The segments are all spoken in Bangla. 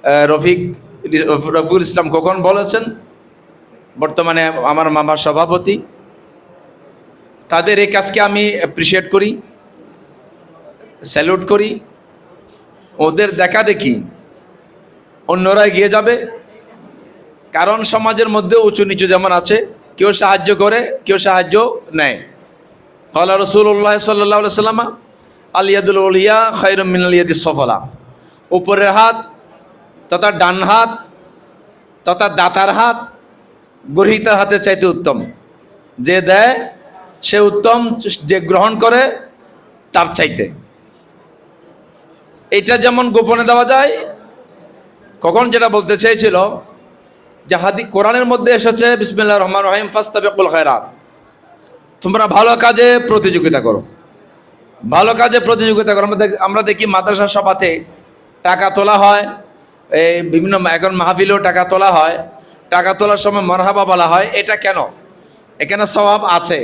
রফিক রফিকুল ইসলাম খোকন বলেছেন, বর্তমানে আমার মামার সভাপতি। তাদের এই কাজকে আমি অ্যাপ্রিসিয়েট করি, স্যালুট করি। ওদের দেখা দেখি অন্যরা এগিয়ে যাবে, কারণ সমাজের মধ্যে উঁচু নিচু যেমন আছে, কেউ সাহায্য করে, কেউ সাহায্য নেয়। ক্বালা রাসূলুল্লাহ সাল্লাল্লাহু আলাইহি ওয়াসাল্লাম, আল ইয়াদুল উলিয়া খায়রুম মিনাল ইয়াদিস সাফলা। উপরের হাত তথা ডান হাত তথা দাতার হাত গ্রহীতার হাতের চাইতে উত্তম। যে দেয় সে উত্তম, যে গ্রহণ করে তার চাইতে। এটা যেমন গোপনে দেওয়া যায়। কখন যেটা বলতে চেয়েছিল যে কোরআনের মধ্যে এসেছে বিসমিল্লাহির রহমানির রহিম ফাস্তাবিকুল খায়রাত, তোমরা ভালো কাজে প্রতিযোগিতা করো, ভালো কাজে প্রতিযোগিতা করো। আমরা দেখি মাদ্রাসা সভাতে টাকা তোলা হয়, এই বিভিন্ন এখন মাহফিলেও টাকা তোলা হয়, টাকা তোলার সময় মারহাবা বলা হয়। এটা কেন? এখানে সওয়াব আছে,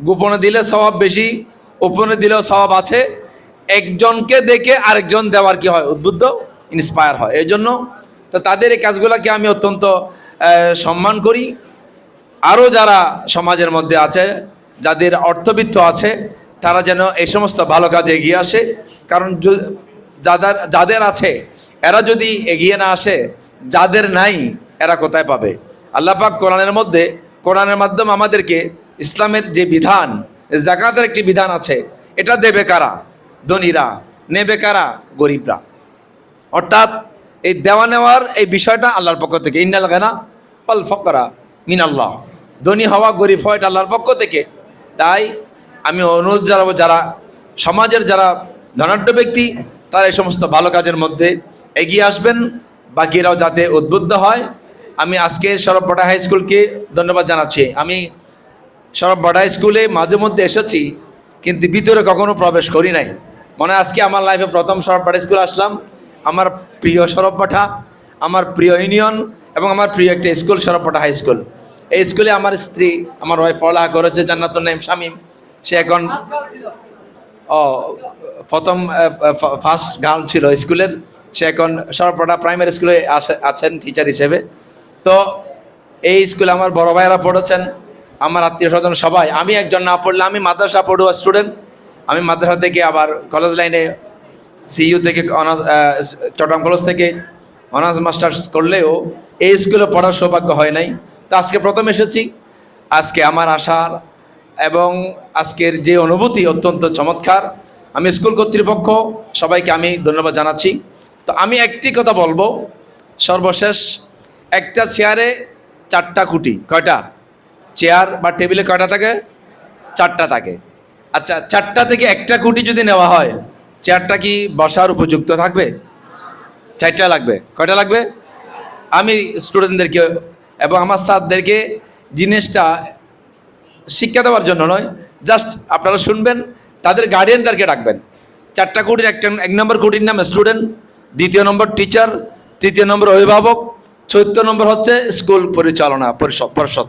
গোপনে দিলে সওয়াব বেশি, ওপেনে দিলেও সওয়াব আছে। একজনকে দেখে আরেকজন দেওয়ার কি হয়, উদ্বুদ্ধ, ইন্সপায়ার হয়। এই জন্য তো তাদের এই কাজগুলোকে আমি অত্যন্ত সম্মান করি। আরও যারা সমাজের মধ্যে আছে, যাদের অর্থবিত্ত আছে, তারা যেন এই সমস্ত ভালো কাজে এগিয়ে আসে। কারণ যাদের আছে এরা যদি এগিয়ে না আসে, যাদের নাই এরা কোথায় পাবে? আল্লাহ পাক কোরআনের মধ্যে, কোরআনের মাধ্যমে আমাদেরকে ইসলামের যে বিধান, যাকাতের একটি বিধান আছে, এটা দেবে কারা? ধনীরা। নেবে কারা? গরিবরা। অর্থাৎ এই দেওয়া নেওয়ার এই বিষয়টা আল্লাহর পক্ষ থেকে। ইন্নাল গানা ওয়াল ফাকরা মিনাল্লাহ। ধনী হওয়া, গরিব হওয়া এটা আল্লাহর পক্ষ থেকে। তাই আমি অনুরোধ জানাবো, যারা সমাজের যারা ধনাঢ্য ব্যক্তি, তারা এই সমস্ত ভালো কাজের মধ্যে এগিয়ে আসবেন, বাকিরাও যাতে উদ্বুদ্ধ হয়। আমি আজকে সরব বড়া হাই স্কুলকে ধন্যবাদ জানাচ্ছি। আমি সরব বড়া স্কুলে মাঝে মধ্যে এসেছি, কিন্তু ভিতরে কখনো প্রবেশ করি নাই। মনে আজকে আমার লাইফে প্রথম সরব বড়া স্কুল আসলাম। আমার প্রিয় সরব পাঠা, আমার প্রিয় ইউনিয়ন এবং আমার প্রিয় একটা স্কুল সরব বড়া হাই স্কুল। এই স্কুলে আমার স্ত্রী, আমার ওয়াইফ পড়ালেখা করেছে, জান্নাতুন নাইম শামীম। সে এখন প্রথম ফার্স্ট গার্ল ছিল স্কুলের। সে এখন সরবপাড়া প্রাইমারি স্কুলে আছেন টিচার হিসেবে। তো এই স্কুলে আমার বড় ভাইয়েরা পড়েছেন, আমার আত্মীয় স্বজন সবাই। আমি একজন না পড়লে, আমি মাদ্রাসা পড়ুয়া স্টুডেন্ট। আমি মাদ্রাসা থেকে আবার কলেজ লাইনে সিইউ থেকে অনার্স, চট্টগ্রাম কলেজ থেকে অনার্স মাস্টার্স করলেও এই স্কুলে পড়ার সৌভাগ্য হয় নাই। তো আজকে প্রথম এসেছি। আজকে আমার আশার এবং আজকের যে অনুভূতি অত্যন্ত চমৎকার। আমি স্কুল কর্তৃপক্ষ সবাইকে আমি ধন্যবাদ জানাচ্ছি। তো আমি একটি কথা বলবো সর্বশেষ, একটা চেয়ারে 4টা খুঁটি। কয়টা? চেয়ার বা টেবিলে কয়টা থাকে? 4টা থাকে। আচ্ছা, 4টা থেকে একটা খুঁটি যদি নেওয়া হয়, চেয়ারটা কি বসার উপযুক্ত থাকবে? 4টা লাগবে। কয়টা লাগবে? আমি স্টুডেন্টদেরকে এবং আমার স্যারদেরকে জিনিসটা শিক্ষা দেওয়ার জন্য নয়, জাস্ট আপনারা শুনবেন, তাদের গার্ডিয়ানদেরকে ডাকবেন। 4টা খুঁটির এক নম্বর খুঁটির নাম স্টুডেন্ট, দ্বিতীয় নম্বর টিচার, তৃতীয় নম্বর অভিভাবক, চতুর্থ নম্বর হচ্ছে স্কুল পরিচালনা পরিষদ।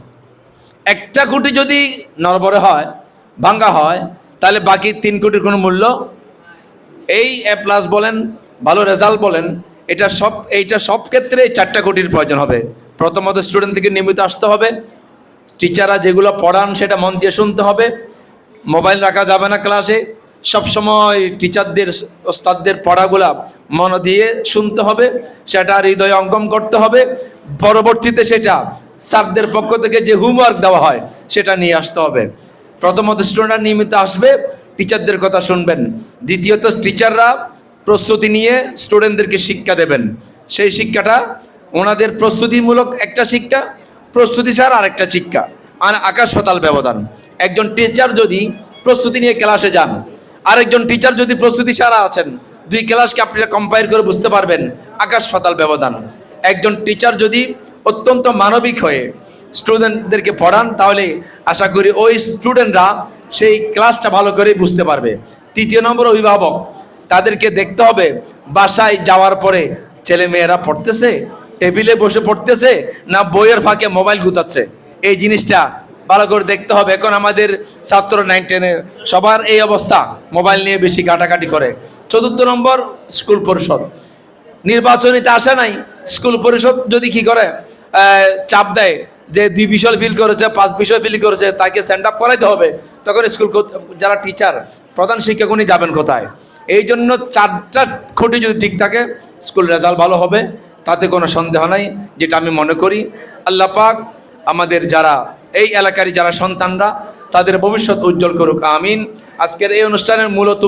একটা খুঁটি যদি নড়বড়ে হয়, ভাঙ্গা হয়, তাহলে বাকি 3 খুঁটির কোনো মূল্য। এই A+ বলেন, ভালো রেজাল্ট বলেন, এইটা সব ক্ষেত্রে 4টা খুঁটির প্রয়োজন হবে। প্রথমত স্টুডেন্ট থেকে নিয়মিত আসতে হবে, টিচাররা যেগুলো পড়ান সেটা মন দিয়ে শুনতে হবে, মোবাইল রাখা যাবে না ক্লাসে, সবসময় টিচারদের, ওস্তাদদের পড়াগুলা মন দিয়ে শুনতে হবে, সেটা হৃদয়ে অঙ্গম করতে হবে। পরবর্তীতে সেটা স্যারদের পক্ষ থেকে যে হোমওয়ার্ক দেওয়া হয় সেটা নিয়ে আসতে হবে। প্রথমত স্টুডেন্টরা নিয়মিত আসবে, টিচারদের কথা শুনবেন। দ্বিতীয়ত টিচাররা প্রস্তুতি নিয়ে স্টুডেন্টদেরকে শিক্ষা দেবেন। সেই শিক্ষাটা ওনাদের প্রস্তুতিমূলক একটা শিক্ষা, প্রস্তুতি ছাড়া আরেকটা শিক্ষা, আর আকাশ পাতাল ব্যবধান। একজন টিচার যদি প্রস্তুতি নিয়ে ক্লাসে যান, আরেকজন টিচার যদি প্রস্তুতি ছাড়া আছেন, 2 ক্লাসকে আপনারা কম্পেয়ার করে বুঝতে পারবেন আকাশ পাতাল ব্যবধান। একজন টিচার যদি অত্যন্ত মানবিক হয়ে স্টুডেন্টদেরকে পড়ান, তাহলে আশা করি ওই স্টুডেন্টরা সেই ক্লাসটা ভালো করে বুঝতে পারবে। তৃতীয় নম্বর অভিভাবক, তাদেরকে দেখতে হবে বাসায় যাওয়ার পরে ছেলে মেয়েরা পড়তেছে, টেবিলে বসে পড়তেছে, না বইয়ের ফাঁকে মোবাইল গুতাচ্ছে। এই জিনিসটা ভালো করে দেখতে হবে। এখন আমাদের ছাত্র 9-10 সবার এই অবস্থা, মোবাইল নিয়ে বেশি ঘাটাঘাটি করে। চতুর্থ নম্বর স্কুল পরিষদ। নির্বাচনীতে আসে নাই, স্কুল পরিষদ যদি কি করে চাপ দেয় যে 2 বিষয় ফিল করেছে, 5 বিষয় ফিল করেছে, তাকে সেন্ড আপ করাইতে হবে, তখন স্কুল যারা টিচার প্রধান শিক্ষক উনি যাবেন কোথায়? এই জন্য 4টা খুঁটি যদি ঠিক থাকে স্কুল রেজাল্ট ভালো হবে, তাতে কোনো সন্দেহ নাই, যেটা আমি মনে করি। আল্লাহ পাক আমাদের যারা এই এলাকারই যারা সন্তানরা তাদের ভবিষ্যৎ উজ্জ্বল করুক, আমিন। আজকের এই অনুষ্ঠানের মূলত